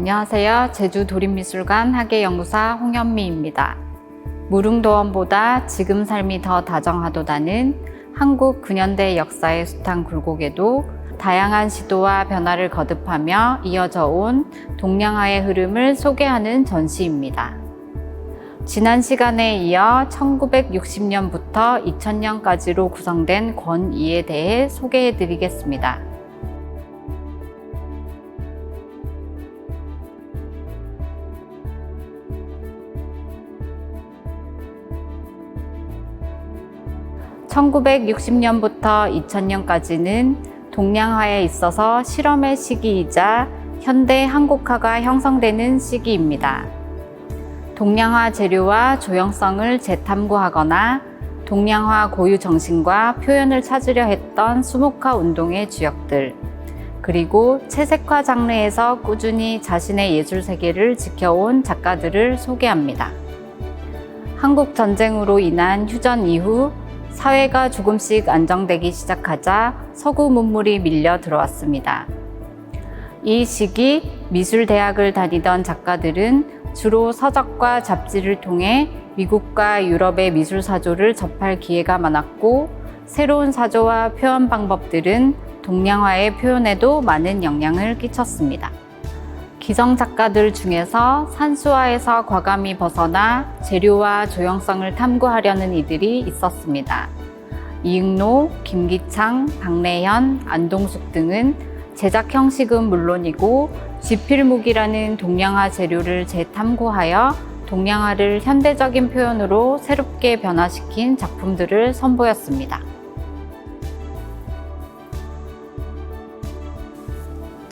안녕하세요. 제주도립미술관 학예연구사 홍현미입니다. 무릉도원보다 지금 삶이 더 다정하도다는 한국 근현대 역사의 숱한 굴곡에도 다양한 시도와 변화를 거듭하며 이어져 온 동양화의 흐름을 소개하는 전시입니다. 지난 시간에 이어 1960년부터 2000년까지로 구성된 권위에 대해 소개해 드리겠습니다. (1960년부터 2000년까지는) 동양화에 있어서 실험의 시기이자 현대 한국화가 형성되는 시기입니다. 동양화 재료와 조형성을 재탐구하거나 동양화 고유 정신과 표현을 찾으려 했던 수묵화 운동의 주역들, 그리고 채색화 장르에서 꾸준히 자신의 예술 세계를 지켜온 작가들을 소개합니다. 한국 전쟁으로 인한 휴전 이후 사회가 조금씩 안정되기 시작하자 서구 문물이 밀려 들어왔습니다. 이 시기 미술대학을 다니던 작가들은 주로 서적과 잡지를 통해 미국과 유럽의 미술 사조를 접할 기회가 많았고, 새로운 사조와 표현 방법들은 동양화의 표현에도 많은 영향을 끼쳤습니다. 기성 작가들 중에서 산수화에서 과감히 벗어나 재료와 조형성을 탐구하려는 이들이 있었습니다. 이응노, 김기창, 박래현, 안동숙 등은 제작 형식은 물론이고 지필목이라는 동양화 재료를 재탐구하여 동양화를 현대적인 표현으로 새롭게 변화시킨 작품들을 선보였습니다.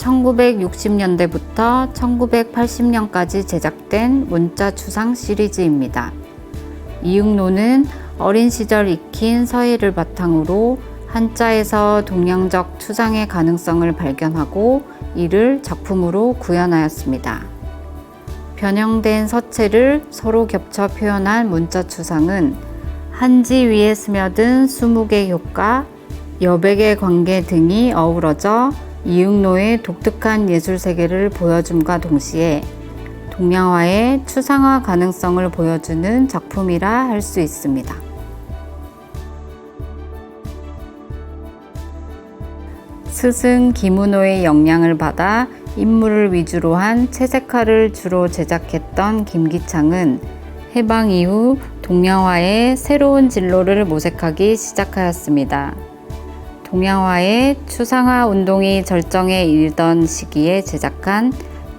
1960년대부터 1980년까지 제작된 문자추상 시리즈입니다. 이응노는 어린 시절 익힌 서예를 바탕으로 한자에서 동양적 추상의 가능성을 발견하고 이를 작품으로 구현하였습니다. 변형된 서체를 서로 겹쳐 표현한 문자추상은 한지 위에 스며든 수묵의 효과, 여백의 관계 등이 어우러져 이응노의 독특한 예술 세계를 보여줌과 동시에 동양화의 추상화 가능성을 보여주는 작품이라 할 수 있습니다. 스승 김은호의 영향을 받아 인물을 위주로 한 채색화를 주로 제작했던 김기창은 해방 이후 동양화의 새로운 진로를 모색하기 시작하였습니다. 동양화의 추상화 운동이 절정에 이르던 시기에 제작한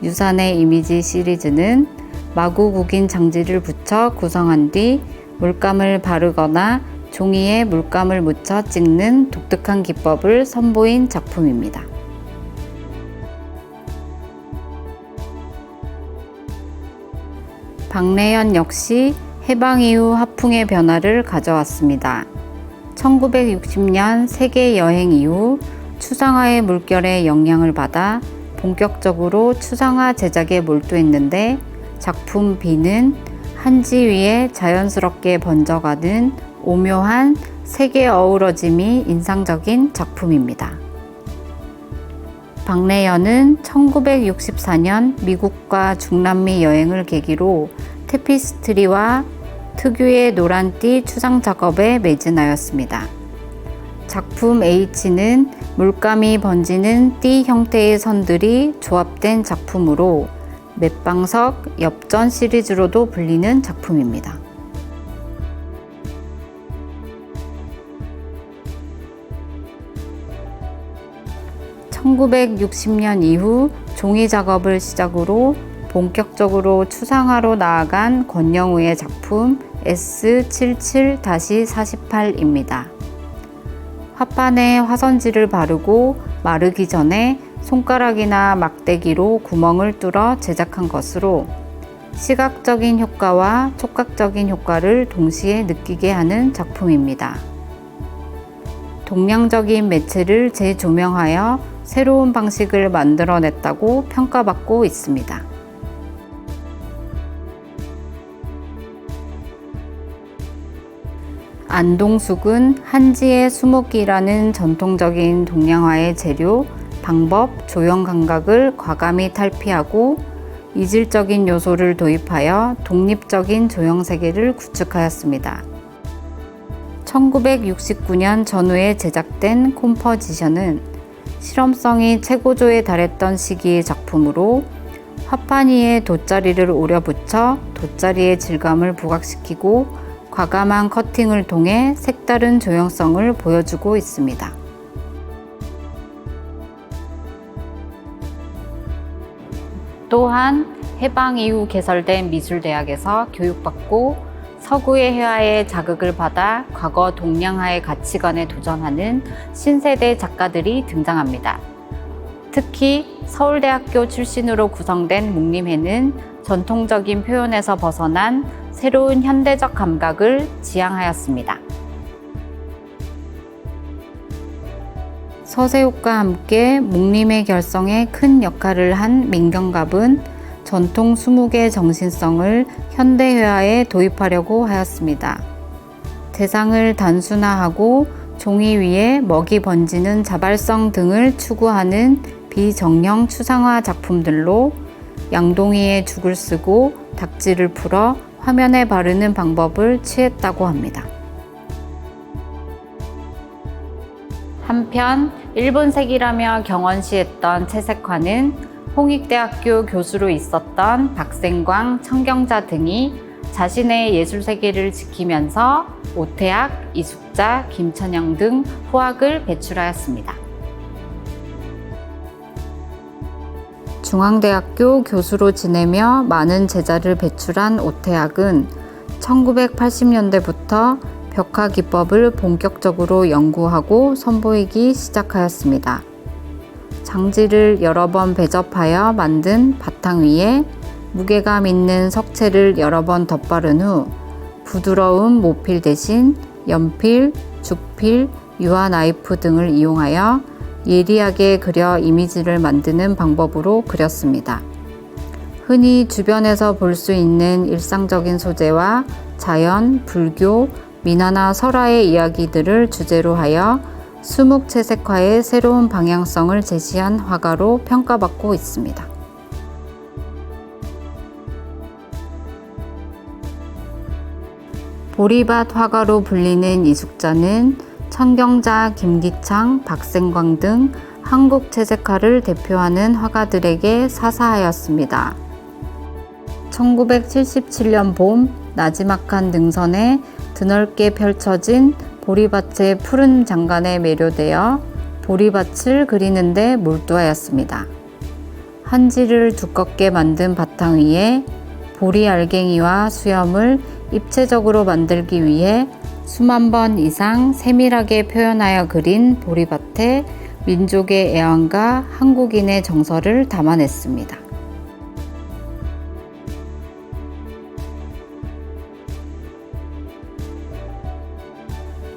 유산의 이미지 시리즈는 마구 구긴 장지를 붙여 구성한 뒤 물감을 바르거나 종이에 물감을 묻혀 찍는 독특한 기법을 선보인 작품입니다. 박래현 역시 해방 이후 화풍의 변화를 가져왔습니다. 1960년 세계 여행 이후 추상화의 물결에 영향을 받아 본격적으로 추상화 제작에 몰두했는데, 작품 B는 한지 위에 자연스럽게 번져가는 오묘한 색의 어우러짐이 인상적인 작품입니다. 박래현은 1964년 미국과 중남미 여행을 계기로 테피스트리와 특유의 노란띠 추상 작업에 매진하였습니다. 작품 H는 물감이 번지는 띠 형태의 선들이 조합된 작품으로 맥방석, 엽전 시리즈로도 불리는 작품입니다. (1960년) 이후 종이 작업을 시작으로 본격적으로 추상화로 나아간 권영우의 작품 S77-48입니다. 화판에 화선지를 바르고 마르기 전에 손가락이나 막대기로 구멍을 뚫어 제작한 것으로 시각적인 효과와 촉각적인 효과를 동시에 느끼게 하는 작품입니다. 동양적인 매체를 재조명하여 새로운 방식을 만들어냈다고 평가받고 있습니다. 안동숙은 한지의 수묵이라는 전통적인 동양화의 재료, 방법, 조형 감각을 과감히 탈피하고 이질적인 요소를 도입하여 독립적인 조형세계를 구축하였습니다. 1969년 전후에 제작된 콤포지션은 실험성이 최고조에 달했던 시기의 작품으로 화판 위에 돗자리를 오려 붙여 돗자리의 질감을 부각시키고 과감한 커팅을 통해 색다른 조형성을 보여주고 있습니다. 또한 해방 이후 개설된 미술대학에서 교육받고 서구의 회화에 자극을 받아 과거 동양화의 가치관에 도전하는 신세대 작가들이 등장합니다. 특히 서울대학교 출신으로 구성된 묵림회는 전통적인 표현에서 벗어난 새로운 현대적 감각을 지향하였습니다. 서세옥과 함께 묵림회 결성에 큰 역할을 한 민경갑은 전통 수묵의 정신성을 현대회화에 도입하려고 하였습니다. 대상을 단순화하고 종이 위에 먹이 번지는 자발성 등을 추구하는 비정형 추상화 작품들로 양동이에 죽을 쓰고 닥지를 풀어 화면에 바르는 방법을 취했다고 합니다. 한편 일본색이라며 경원시했던 채색화는 홍익대학교 교수로 있었던 박생광, 청경자 등이 자신의 예술세계를 지키면서 오태학, 이숙자, 김천영 등 후학을 배출하였습니다. 중앙대학교 교수로 지내며 많은 제자를 배출한 오태학은 1980년대부터 벽화기법을 본격적으로 연구하고 선보이기 시작하였습니다. 장지를 여러 번 배접하여 만든 바탕 위에 무게감 있는 석체를 여러 번 덧바른 후 부드러운 모필 대신 연필, 죽필, 유화 나이프 등을 이용하여 예리하게 그려 이미지를 만드는 방법으로 그렸습니다. 흔히 주변에서 볼 수 있는 일상적인 소재와 자연, 불교, 민화나 설화의 이야기들을 주제로 하여 수묵 채색화의 새로운 방향성을 제시한 화가로 평가받고 있습니다. 보리밭 화가로 불리는 이숙자는 청경자, 김기창, 박생광 등 한국 채색화를 대표하는 화가들에게 사사하였습니다. 1977년 봄 나지막한 능선에 드넓게 펼쳐진 보리밭의 푸른 장관에 매료되어 보리밭을 그리는데 몰두하였습니다. 한지를 두껍게 만든 바탕 위에 보리 알갱이와 수염을 입체적으로 만들기 위해 수만 번 이상 세밀하게 표현하여 그린 보리밭에 민족의 애환과 한국인의 정서를 담아냈습니다.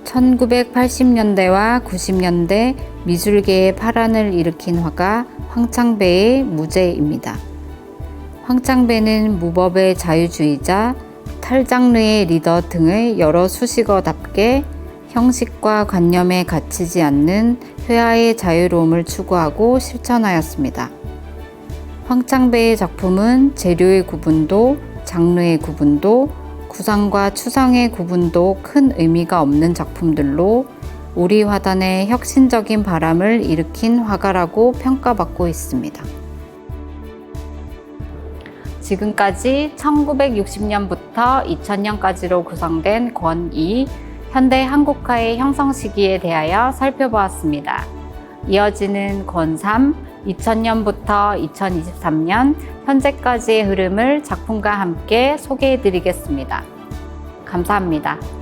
1980년대와 90년대 미술계에 파란을 일으킨 화가 황창배의 무제입니다. 황창배는 무법의 자유주의자, 탈장르의 리더 등의 여러 수식어답게 형식과 관념에 갇히지 않는 회화의 자유로움을 추구하고 실천하였습니다. 황창배의 작품은 재료의 구분도, 장르의 구분도, 구상과 추상의 구분도 큰 의미가 없는 작품들로 우리 화단에 혁신적인 바람을 일으킨 화가라고 평가받고 있습니다. 지금까지 1960년부터 2000년까지로 구성된 권2 현대 한국화의 형성 시기에 대하여 살펴보았습니다. 이어지는 권3 2000년부터 2023년 현재까지의 흐름을 작품과 함께 소개해 드리겠습니다. 감사합니다.